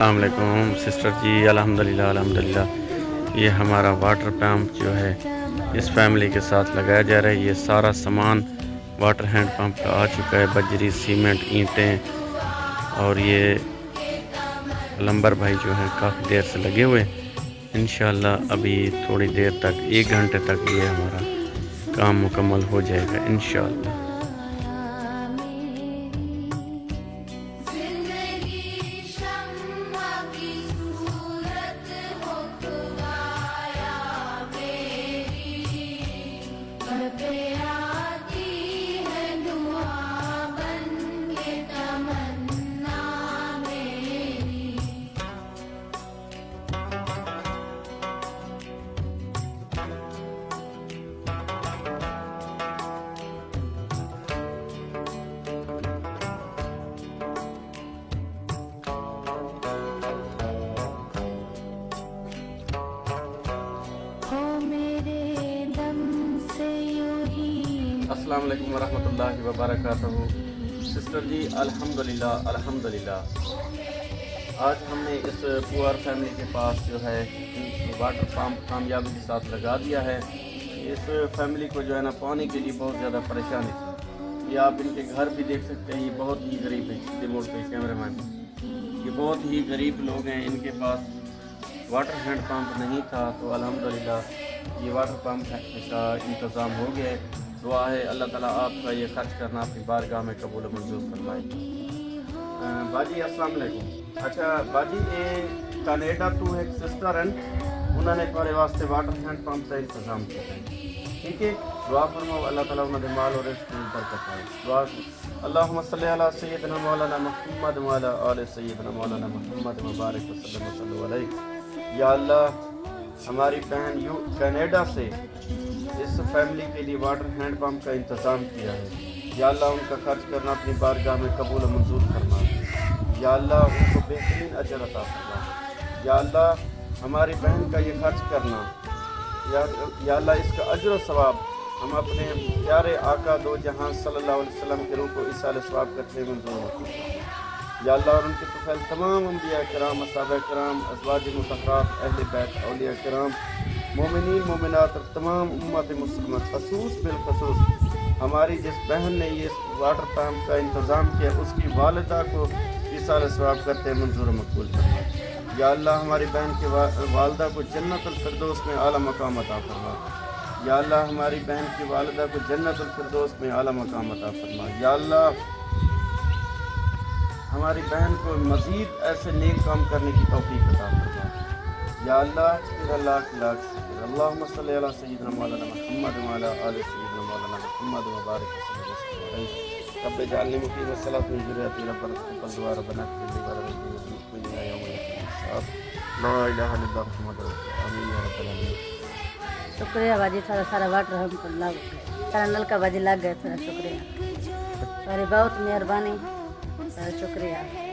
السلام علیکم سسٹر جی، الحمدللہ یہ ہمارا واٹر پمپ جو ہے اس فیملی کے ساتھ لگایا جا رہا ہے۔ یہ سارا سامان واٹر ہینڈ پمپ کا آ چکا ہے، بجری، سیمنٹ، اینٹیں، اور یہ پلمبر بھائی جو ہیں کافی دیر سے لگے ہوئے ہیں۔ انشاءاللہ ابھی تھوڑی دیر تک 1 گھنٹے تک یہ ہمارا کام مکمل ہو جائے گا انشاءاللہ۔ السلام علیکم ورحمۃ اللہ وبرکاتہ۔ سسٹر جی الحمدللہ آج ہم نے اس پوار فیملی کے پاس جو ہے واٹر پمپ کامیابی کے ساتھ لگا دیا ہے۔ اس فیملی کو جو ہے نا پانی کے لیے بہت زیادہ پریشانی تھی۔ یہ آپ ان کے گھر بھی دیکھ سکتے ہیں، یہ بہت ہی غریب ہے۔ ریموٹ پہ کیمرہ مین، یہ بہت ہی غریب لوگ ہیں، ان کے پاس واٹر ہینڈ پمپ نہیں تھا، تو الحمدللہ یہ واٹر پمپ کا انتظام ہو گیا ہے۔ دعا ہے اللہ تعالیٰ آپ کا یہ خرچ کرنا اپنی بارگاہ میں قبول و منظور فرمائے۔ باجی السلام علیکم۔ اچھا باجی، یہ کینیڈا تو ایک سسٹر ہیں، انہوں نے تمہارے واسطے واٹر ہینڈ پمپ کا انتظام کیا ہے، ٹھیک ہے؟ دعا فرماؤ اللہ تعالیٰ انہوں نے مال اور رزق میں برکت آئے۔ دعا اللہم صلی علی سیدنا مولانا محمد وعلی آل سیدنا مولانا محمد مبارک وسلم صلی علیہ۔ یا اللہ، ہماری بہن کینیڈا سے اس فیملی کے لیے واٹر ہینڈ پمپ کا انتظام کیا ہے، یا اللہ ان کا خرچ کرنا اپنی بارگاہ میں قبول و منظور فرما۔ یا اللہ ان کو بہترین اجر عطا فرما۔ یا اللہ ہماری بہن کا یہ خرچ کرنا، یا اللہ اس کا اجر و ثواب ہم اپنے پیارے آقا دو جہاں صلی اللہ علیہ وسلم کے روح کو ایصال ثواب کرتے منظور ہوتے ہیں۔ یا اللہ اور ان کے طفیل تمام انبیاء کرام، اصحابہ کرام، ازواج مطہرات، اہل بیت، اولیاء کرام، مومنین مومنات اور تمام امت مسلمہ، خصوص بالخصوص ہماری جس بہن نے یہ واٹر پمپ کا انتظام کیا اس کی والدہ کو ایصال ثواب کرتے منظور و مقبول فرما۔ یا اللہ ہماری بہن کے والدہ کو جنت الفردوس میں اعلیٰ مقام عطا فرما۔ یا اللہ ہماری بہن کی والدہ کو جنت الفردوس میں اعلیٰ مقام عطا فرما۔ یا اللہ ہماری بہن کو مزید ایسے نیک کام کرنے کی توفیق عطا فرما۔ یا اللہ لاکھ لاکھ شکر۔ اللہم صلی علی سیدنا مولانا محمد وعلی آل سیدنا مولانا محمد مبارک وسلم علیہ۔ رب اجعلنی مقیم الصلاۃ من ذریتی ربنا تقبل دعاء ربنا اغفر لي ولوالدي وللمؤمنين يوم يقوم الحساب۔ لا الہ الا اللہ محمد رسول اللہ، آمین یا رب العالمین۔ شکریہ باجی، تھوڑا سارا واٹر ہم کو سارا نل کا باجی لگ گئے، تھوڑا شکریہ، تمہاری بہت مہربانی، شکریہ۔